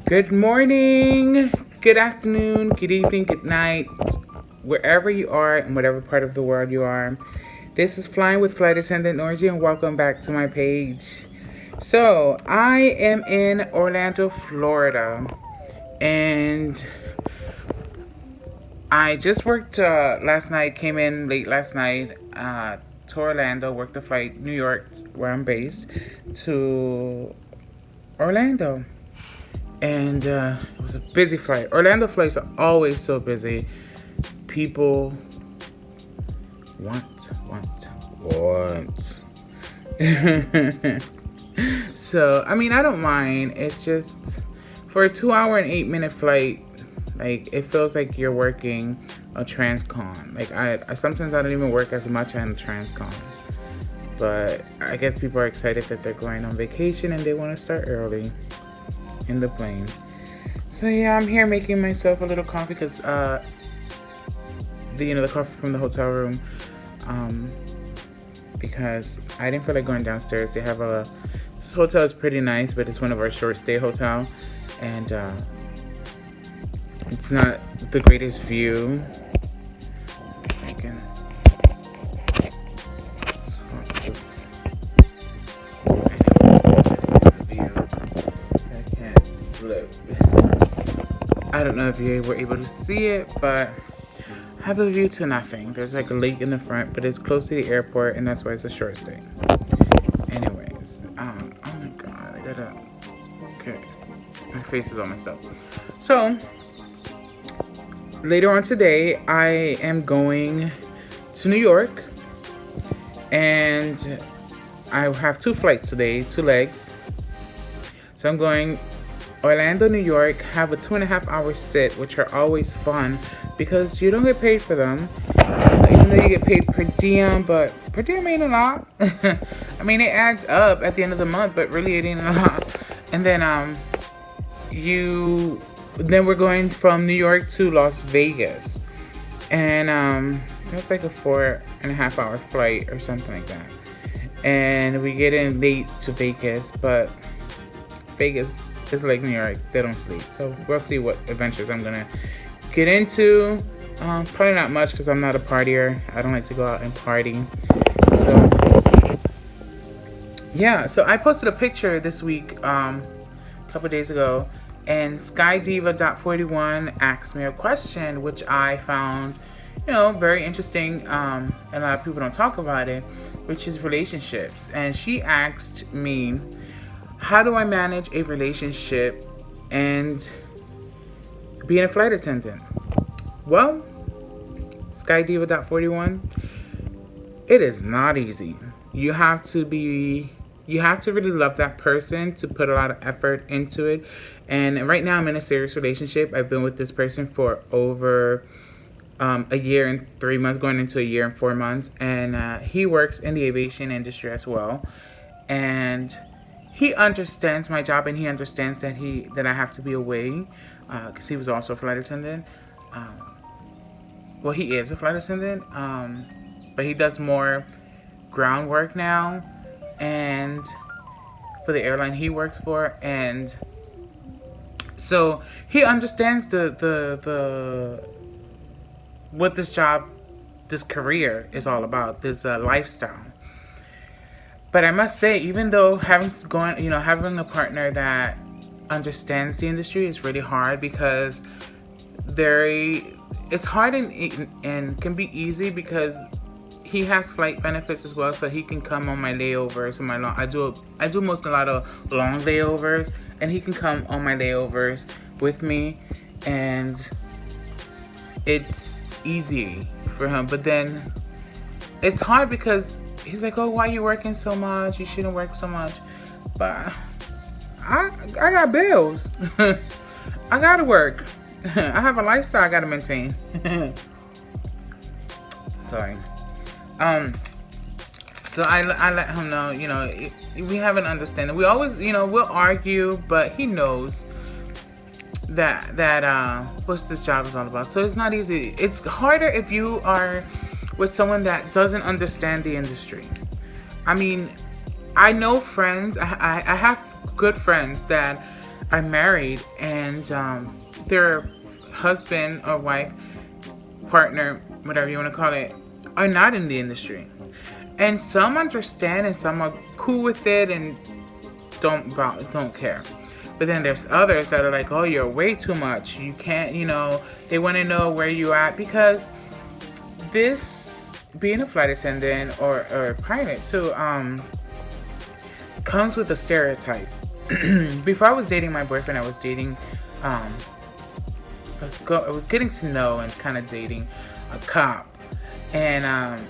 Good morning, good afternoon, good evening, good night, wherever you are in whatever part of the world you are. This is Flying with Flight Attendant Orgy, and welcome back to my page. So, I am in Orlando, Florida, and I just worked last night, came in late last night to Orlando, worked the flight New York, where I'm based, to Orlando. And it was a busy flight. Orlando flights are always so busy. People want. So, I mean, I don't mind. It's just for a 2 hour and 8 minute flight, like it feels like you're working a transcon. Like I sometimes I don't even work as much on a transcon. But I guess people are excited that they're going on vacation and they want to start early in the plane. So yeah, I'm here making myself a little coffee because the coffee from the hotel room, because I didn't feel like going downstairs. They have this hotel is pretty nice, but it's one of our short stay hotel, and it's not the greatest view. I can I don't know if you were able to see it, but I have a view to nothing. There's like a lake in the front, but it's close to the airport, and that's why it's a short stay. Anyways, oh my god, okay, my face is all messed up. So, later on today, I am going to New York, and I have 2 flights today, 2 legs. So I'm going Orlando, New York, have a 2.5 hour sit, which are always fun because you don't get paid for them, even though you get paid per diem, but per diem ain't a lot. I mean, it adds up at the end of the month, but really it ain't a lot. And then then we're going from New York to Las Vegas, and that's like a 4.5 hour flight or something like that. And we get in late to Vegas, but Vegas is like New York, they don't sleep. So we'll see what adventures I'm gonna get into. Probably not much because I'm not a partier. I don't like to go out and party. So yeah, so I posted a picture this week, a couple days ago, and SkyDiva.41 asked me a question, which I found, very interesting. And a lot of people don't talk about it, which is relationships. And she asked me, how do I manage a relationship and being a flight attendant? Well, SkyDiva.41, it is not easy. You have to really love that person to put a lot of effort into it. And right now I'm in a serious relationship. I've been with this person for over a year and 3 months, going into a year and 4 months. And he works in the aviation industry as well. And he understands my job, and he understands that I have to be away, because he was also a flight attendant. Well, he is a flight attendant, but he does more groundwork now, and for the airline he works for, and so he understands the what this job, this career is all about, this lifestyle. But I must say, even though having a partner that understands the industry is really hard, because it's hard and can be easy because he has flight benefits as well, so he can come on my layovers. I do a lot of long layovers, and he can come on my layovers with me, and it's easy for him. But then it's hard because he's like, oh, why are you working so much? You shouldn't work so much. But I got bills. I gotta work. I have a lifestyle I gotta maintain. Sorry. So I let him know, we have an understanding. We always, we'll argue, but he knows that what this job is all about. So it's not easy. It's harder if you are with someone that doesn't understand the industry. I mean, I know friends. I have good friends that are married and their husband or wife, partner, whatever you want to call it, are not in the industry. And some understand and some are cool with it and don't care. But then there's others that are like, oh, you're way too much. You can't, they want to know where you at, because this, being a flight attendant or a pilot too, comes with a stereotype. Before I was dating my boyfriend, I was dating, I was getting to know and kind of dating a cop. And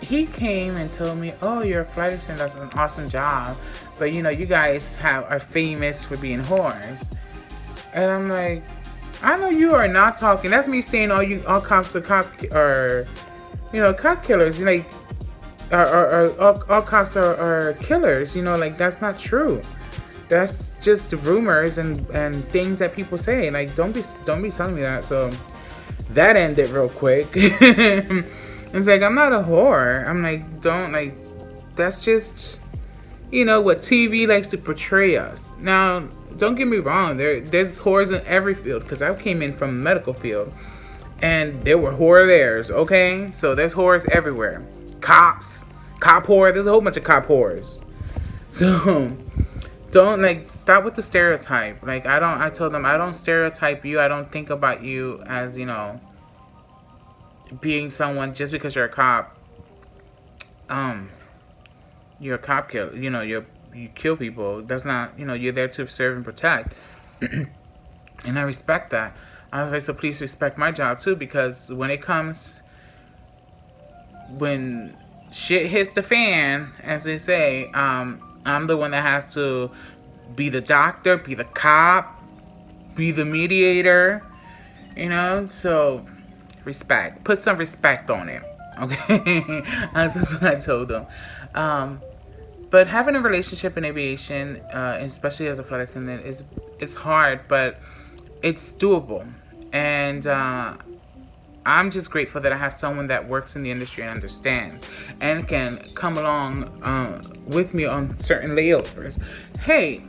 he came and told me, oh, you're a flight attendant, that's an awesome job. But you guys are famous for being whores. And I'm like, I know you are not talking. That's me saying all cops are cop killers. Like, all cops are killers. Like, that's not true. That's just rumors and things that people say. Like, don't be telling me that. So that ended real quick. It's like, I'm not a whore. I'm like, that's just, what TV likes to portray us. Now, don't get me wrong. There's whores in every field, because I came in from the medical field, and there were whore theirs, okay? So there's whores everywhere. Cop whore. There's a whole bunch of cop whores. So don't, stop with the stereotype. I told them, I don't stereotype you. I don't think about you as, being someone just because you're a cop. You're a cop killer. You kill people. That's not, you're there to serve and protect. And I respect that. I was like, so please respect my job too, because when shit hits the fan, as they say, I'm the one that has to be the doctor, be the cop, be the mediator, so respect. Put some respect on it, okay? That's what I told them. But having a relationship in aviation, especially as a flight attendant, it's hard, but it's doable. And I'm just grateful that I have someone that works in the industry and understands and can come along with me on certain layovers. Hey,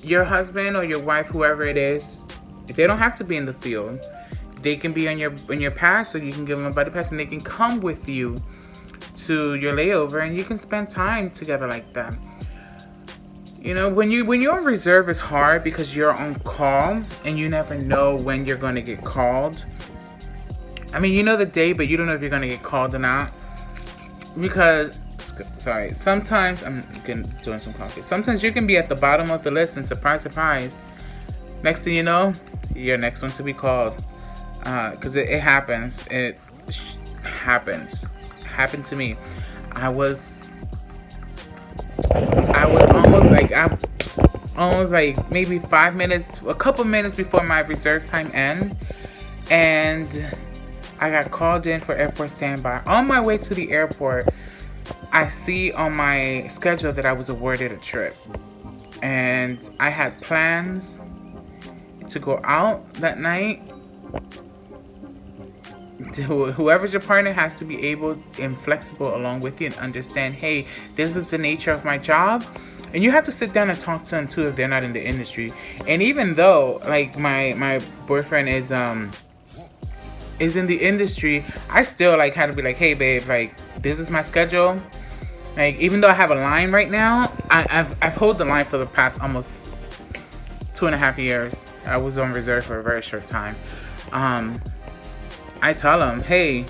your husband or your wife, whoever it is, if they don't have to be in the field, they can be in your pass, or you can give them a buddy pass, and they can come with you to your layover, and you can spend time together like that. When you're on reserve, it's hard because you're on call and you never know when you're going to get called. I mean, you know the day, but you don't know if you're going to get called or not. Because, sometimes, I'm doing some coffee. Sometimes you can be at the bottom of the list, and surprise, surprise, next thing you know, you're next one to be called. Because it happens. It happens. Happened to me. I was almost like maybe 5 minutes, a couple minutes before my reserve time end, and I got called in for airport standby. On my way to the airport, I see on my schedule that I was awarded a trip, and I had plans to go out that night. Whoever's your partner has to be able and flexible along with you and understand, hey, this is the nature of my job. And you have to sit down and talk to them too if they're not in the industry. And even though my boyfriend is in the industry, I still had to be like, hey babe, this is my schedule. Even though I have a line right now, I've held the line for the past almost 2.5 years. I was on reserve for a very short time. I tell them, hey,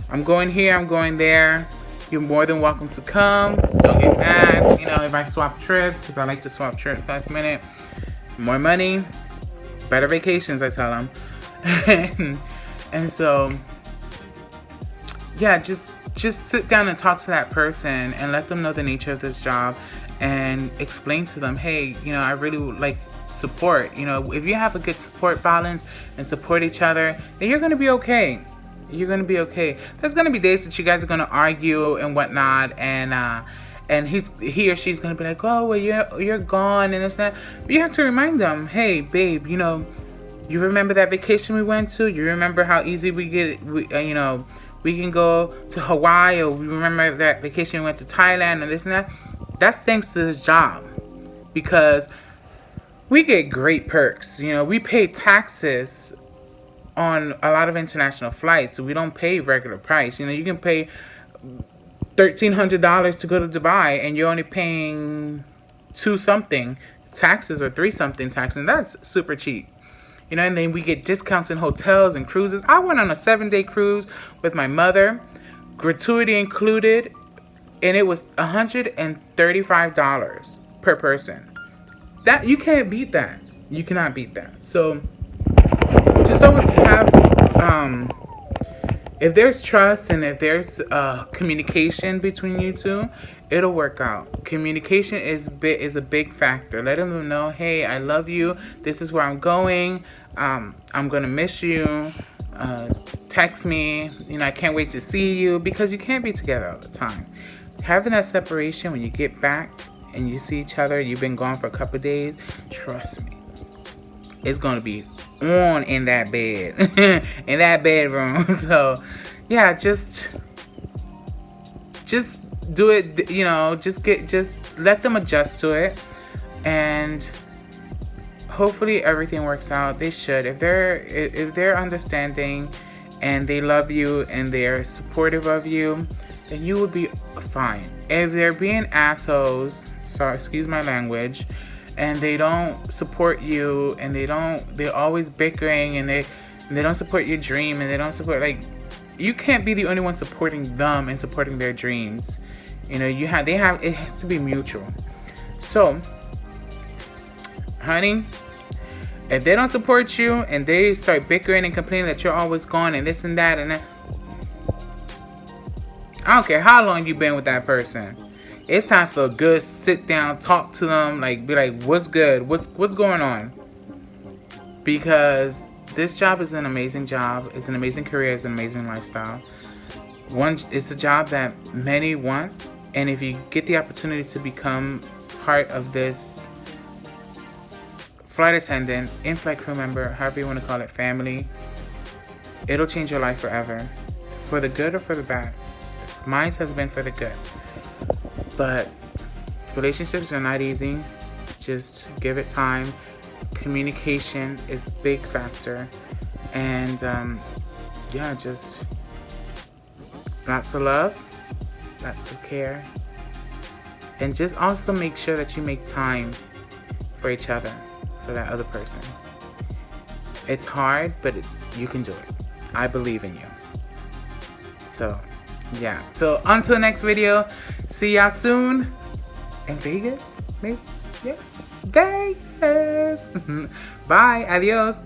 I'm going here, I'm going there. You're more than welcome to come. Don't get mad, if I swap trips, because I like to swap trips last minute. More money, better vacations, I tell them. and so, yeah, just sit down and talk to that person and let them know the nature of this job and explain to them, hey, I really would like support. If you have a good support balance and support each other, then you're going to be okay. You're going to be okay. There's going to be days that you guys are going to argue and whatnot, and he or she's going to be like, oh, well, you're gone and this and that. But you have to remind them, hey, babe, you remember that vacation we went to? You remember how easy we can go to Hawaii, or we remember that vacation we went to Thailand and this and that? That's thanks to this job. because we get great perks. You know, we pay taxes on a lot of international flights, so we don't pay regular price. You know, you can pay $1,300 to go to Dubai, and you're only paying two something taxes or three something taxes, and that's super cheap. You know, and then we get discounts in hotels and cruises. I went on a 7-day cruise with my mother, gratuity included, and it was $135 per person. That, you can't beat that. You cannot beat that. So just always have, if there's trust and if there's communication between you two, it'll work out. Communication is a big factor. Let them know, hey, I love you. This is where I'm going. I'm gonna miss you. Text me. You know, I can't wait to see you, because you can't be together all the time. Having that separation when you get back and you see each other, you've been gone for a couple of days, trust me, it's gonna be on in that bed, in that bedroom. So yeah, just do it. You know, just let them adjust to it, and hopefully everything works out. They should. If they're understanding and they love you and they're supportive of you, then you will be fine. If they're being assholes, sorry, excuse my language, and they don't support you, and they're always bickering, and they don't support your dream, and they don't support, like, you can't be the only one supporting them and supporting their dreams. You know, it has to be mutual. So, honey, if they don't support you and they start bickering and complaining that you're always gone and this and that and that, I don't care how long you've been with that person. It's time for a good sit down, talk to them, like, be like, what's good? What's going on? Because this job is an amazing job. It's an amazing career. It's an amazing lifestyle. It's a job that many want. And if you get the opportunity to become part of this flight attendant, in-flight crew member, however you want to call it, family, it'll change your life forever. For the good or for the bad. Mine has been for the good. But relationships are not easy. Just give it time. Communication is a big factor. And yeah, just lots of love, lots of care. And just also make sure that you make time for each other, for that other person. It's hard, but you can do it. I believe in you. So yeah, so until next video, see y'all soon in Vegas, maybe, yeah, Vegas. Bye, adios.